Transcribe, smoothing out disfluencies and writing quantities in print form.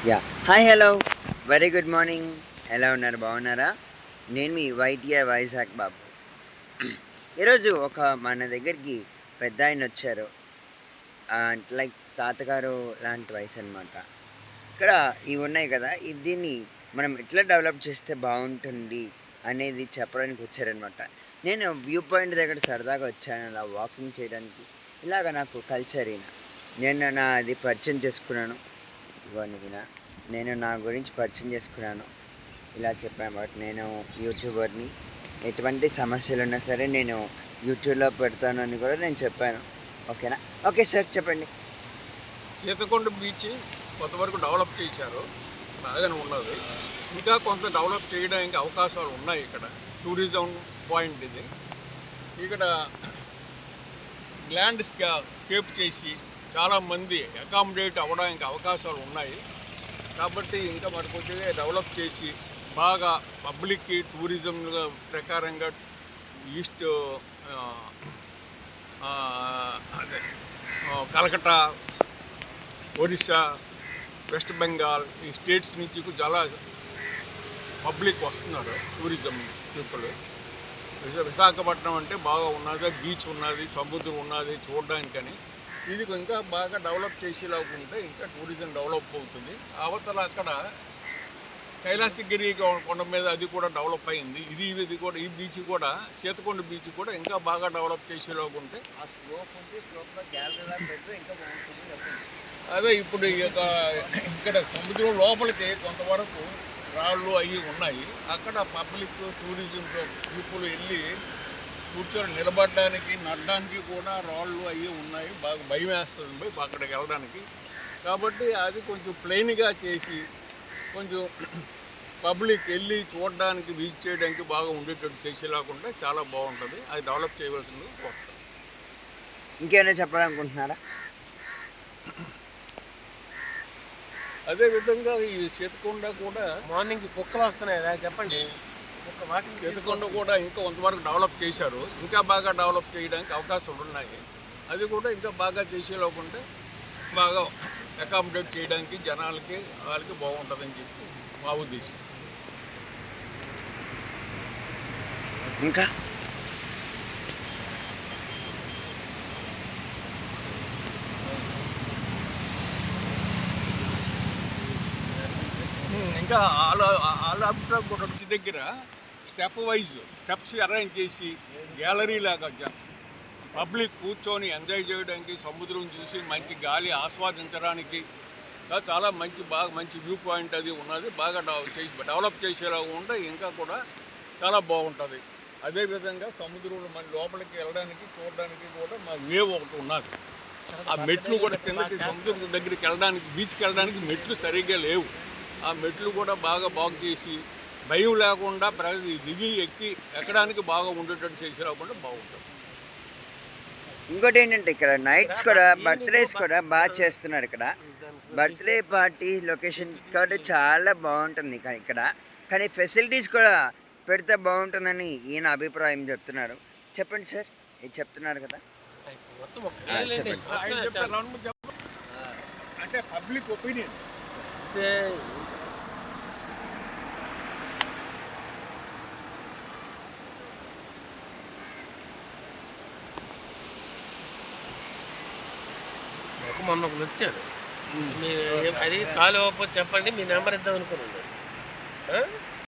Yeah hi hello very good morning. ఎలా ఉన్నారు, బాగున్నారా? నేను మీ వైటీఆర్ వైజాగ్ బాబు. ఈరోజు ఒక మన దగ్గరికి పెద్ద ఆయన వచ్చారు. లైక్ తాతగారు లాంటి వయసు అనమాట. ఇక్కడ ఇవి ఉన్నాయి కదా, దీన్ని మనం ఎట్లా డెవలప్ చేస్తే బాగుంటుంది అనేది చెప్పడానికి వచ్చారనమాట. నేను వ్యూ పాయింట్ దగ్గర సరదాగా వచ్చాను అలా వాకింగ్ చేయడానికి. ఇలాగ నాకు కల్చర్ ఈయన. నేను అది పరిచయం చేసుకున్నాను. ఇగోండి ఈయన. నేను నా గురించి పరిచయం చేసుకున్నాను. ఇలా చెప్పాను బట్ నేను యూట్యూబర్ని. ఎటువంటి సమస్యలు ఉన్నా సరే నేను యూట్యూబ్లో పెడతాను అని కూడా నేను చెప్పాను. ఓకేనా? ఓకే సార్, చెప్పండి. సీతకొండ బీచ్ కొంతవరకు డెవలప్ చేశారు, బాగానే ఉన్నది. ఇంకా కొంత డెవలప్ చేయడానికి అవకాశాలు ఉన్నాయి. ఇక్కడ టూరిజం పాయింట్ ఇది. ఇక్కడ ల్యాండ్ స్కేప్ చేసి చాలామంది అకామిడేట్ అవ్వడానికి అవకాశాలు ఉన్నాయి. కాబట్టి ఇంకా మనకు కొద్దిగా డెవలప్ చేసి బాగా పబ్లిక్కి టూరిజం ప్రకారంగా ఈస్ట్ అదే కలకట్టా, ఒరిస్సా, వెస్ట్ బెంగాల్ ఈ స్టేట్స్ నుంచి చాలా పబ్లిక్ వస్తున్నారు, టూరిజం పీపుల్. విశాఖపట్నం అంటే బాగా ఉన్నది, బీచ్ ఉన్నది, సముద్రం ఉన్నది చూడడానికని. ఇది ఇంకా బాగా డెవలప్ చేసేలాగా ఉంటే ఇంకా టూరిజం డెవలప్ అవుతుంది. అవతల అక్కడ కైలాసగిరి కొండ మీద అది కూడా డెవలప్ అయింది. ఇది కూడా ఈ బీచ్ కూడా, సీతకొండ బీచ్ కూడా ఇంకా బాగా డెవలప్ చేసేలాగా ఉంటే అదే ఇప్పుడు ఇక్కడ సముద్రం లోపలికి కొంతవరకు రాళ్ళు అవి ఉన్నాయి. అక్కడ పబ్లిక్ టూరిజం పీపుల్ వెళ్ళి కూర్చొని నిలబడడానికి, నడడానికి కూడా రాళ్ళు అవి ఉన్నాయి. బాగా భయం వేస్తుంది అక్కడికి వెళ్ళడానికి. కాబట్టి అది కొంచెం ప్లెయిన్గా చేసి కొంచెం పబ్లిక్ వెళ్ళి చూడడానికి, విజిట్ చేయడానికి బాగా ఉండేటట్టు చేసేలాగా చాలా బాగుంటుంది. అది డెవలప్ చేయవలసింది కోరుతాం. ఇంకేమైనా చెప్పాలనుకుంటున్నారా? అదేవిధంగా ఈ సీతకొండ కూడా మార్నింగ్ కుక్కలు వస్తున్నాయి చెప్పండి. సీతకొండ కూడా ఇంకా కొంతవరకు డెవలప్ చేశారు. ఇంకా బాగా డెవలప్ చేయడానికి అవకాశాలు ఉన్నాయి. అది కూడా ఇంకా బాగా చేసేలాగా బాగా అకామిడేట్ చేయడానికి జనాలకి వాళ్ళకి బాగుంటుందని చెప్పి మా ఉద్దేశం. ఇంకా ఇంకా కూడా దగ్గర స్టెప్స్ అరేంజ్ చేసి గ్యాలరీ లాగా పబ్లిక్ కూర్చొని ఎంజాయ్ చేయడానికి, సముద్రం చూసి మంచి గాలి ఆస్వాదించడానికి చాలా బాగా మంచి వ్యూ పాయింట్ అది ఉన్నది. బాగా డెవలప్ చేసేలాగా ఉంటే ఇంకా కూడా చాలా బాగుంటుంది. అదేవిధంగా సముద్రంలో మన లోపలికి వెళ్ళడానికి, చూడడానికి కూడా మా వేవ్ ఒకటి ఉన్నది. ఆ మెట్లు కూడా కిందకి సముద్రం దగ్గరికి వెళ్ళడానికి, బీచ్కి వెళ్ళడానికి మెట్లు సరిగ్గా లేవు. ఆ మెట్లు కూడా బాగా చేసి భయం లేకుండా దిగి ఎక్కడానికి బాగా ఉండేటట్టు చేసేలాగా బాగుంటుంది. ఇంకోటి ఏంటంటే ఇక్కడ నైట్స్ కూడా బర్త్డేస్ కూడా బాగా చేస్తున్నారు. ఇక్కడ బర్త్డే పార్టీ లొకేషన్ కాబట్టి చాలా బాగుంటుంది ఇక్కడ. కానీ ఫెసిలిటీస్ కూడా పెడితే బాగుంటుందని ఈయన అభిప్రాయం చెప్తున్నారు. చెప్పండి సార్, ఇది చెప్తున్నారు కదా. చెప్పండి. అంటే పబ్లిక్ ఒపీనియన్ మొన్న ఒకరు వచ్చారు. అది సాల్వ్ అవ్వకపోతే చెప్పండి, మీ నెంబర్ ఇద్దాం అనుకున్నాను.